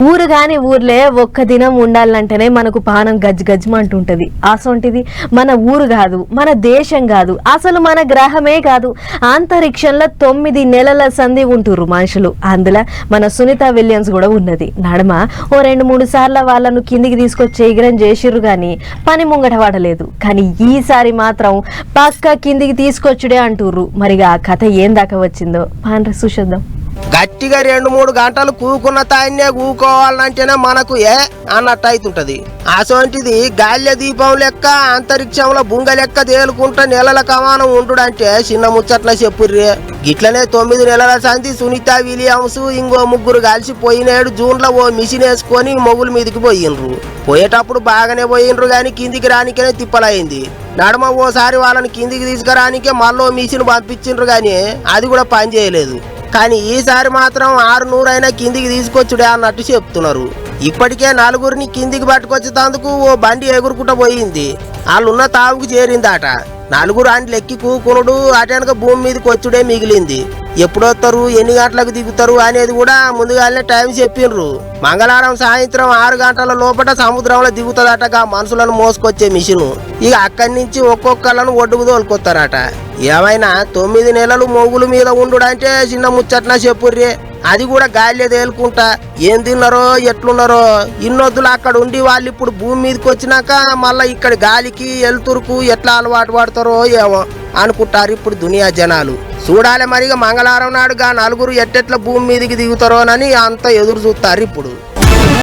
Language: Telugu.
ఊరు కాని ఊర్లే ఒక్క దినం ఉండాలంటేనే మనకు పానం గజ్జమంటుంటది. అసొంటిది మన ఊరు కాదు, మన దేశం కాదు, అసలు మన గ్రహమే కాదు. అంతరిక్షంలో 9 నెలల సంధి ఉంటుర్రు మనుషులు. అందులో మన సునీత విలియమ్స్ కూడా ఉన్నది. నడమ ఓ 2-3 సార్లు వాళ్ళను కిందికి తీసుకొచ్చి ఎగిరం చేసిర్రు గాని పని ముంగట పడలేదు. కానీ ఈసారి మాత్రం పక్క కిందికి తీసుకొచ్చుడే అంటుర్రు. మరిగా ఆ కథ ఏం దాకా వచ్చిందో పాండ్ర చూసేద్దాం. గట్టిగా 2-3 గంటలు కూకున్న తాన్నే కూకోవాలంటేనే మనకు అన్నట్టు అవుతుంటది. అసోంటిది గాల్య దీపం లెక్క అంతరిక్షంలో బుంగ లెక్క తేలుకుంటా నెలల కమానం ఉండుడంటే చిన్న ముచ్చట్ల చెప్పుర్రే. గిట్లనే 9 నెలల సంధి సునీత విలియమ్స్ ఇంకో 3 కలిసి పోయినేడు జూన్లో ఓ మిషన్ వేసుకొని మొగుల మీదకి పోయిండ్రు. పోయేటప్పుడు బాగానే పోయిండ్రు గాని కిందికి రానికనే తిప్పలైంది. నడమ ఓసారి వాళ్ళని కిందికి తీసుకురానికే మళ్ళీ మిషన్ పంపించిండ్రు గాని అది కూడా పని చేయలేదు. కానీ ఈసారి మాత్రం 600 అయినా కిందికి తీసుకొచ్చుడే అన్నట్టు చెప్తున్నారు. ఇప్పటికే 4గురిని కిందికి పట్టుకొచ్చేందుకు ఓ బండి ఎగురుకుంటూ పోయింది. వాళ్ళున్న తావుకు చేరిందట. 4 అంట్లు ఎక్కి కూకునుడు అటెనక భూమి మీదకి వచ్చుడే మిగిలింది. ఎప్పుడొస్తారు, ఎన్ని గంటలకు దిగుతారు అనేది కూడా ముందుగానే టైం చెప్పిండ్రు. మంగళవారం సాయంత్రం 6 గంటల లోపల సముద్రంలో దిగుతుందటగా మనుషులను మోసుకొచ్చే మిషను. ఇక అక్కడి నుంచి ఒక్కొక్కళ్ళను ఒడ్డుకు తోలుకొస్తారట. ఏమైనా 9 నెలలు మొగుల మీద ఉండుడంటే చిన్న ముచ్చట్న చెప్పుర్రే. అది కూడా గాలిలో తేలుకుంటా ఏం తిన్నారో ఎట్లున్నారో. ఇన్నొద్దులు అక్కడ ఉండి వాళ్ళు ఇప్పుడు భూమి మీదకి వచ్చినాక మళ్ళీ ఇక్కడ గాలికి ఎలుతురుకు ఎట్లా అలవాటు పడతారో ఏమో అనుకుంటారు ఇప్పుడు దునియా జనాలు. చూడాలి మరిగా మంగళవారం నాడుగా 4గురు ఎట్టెట్ల భూమి మీదకి దిగుతారోనని అంత ఎదురు చూస్తారు ఇప్పుడు.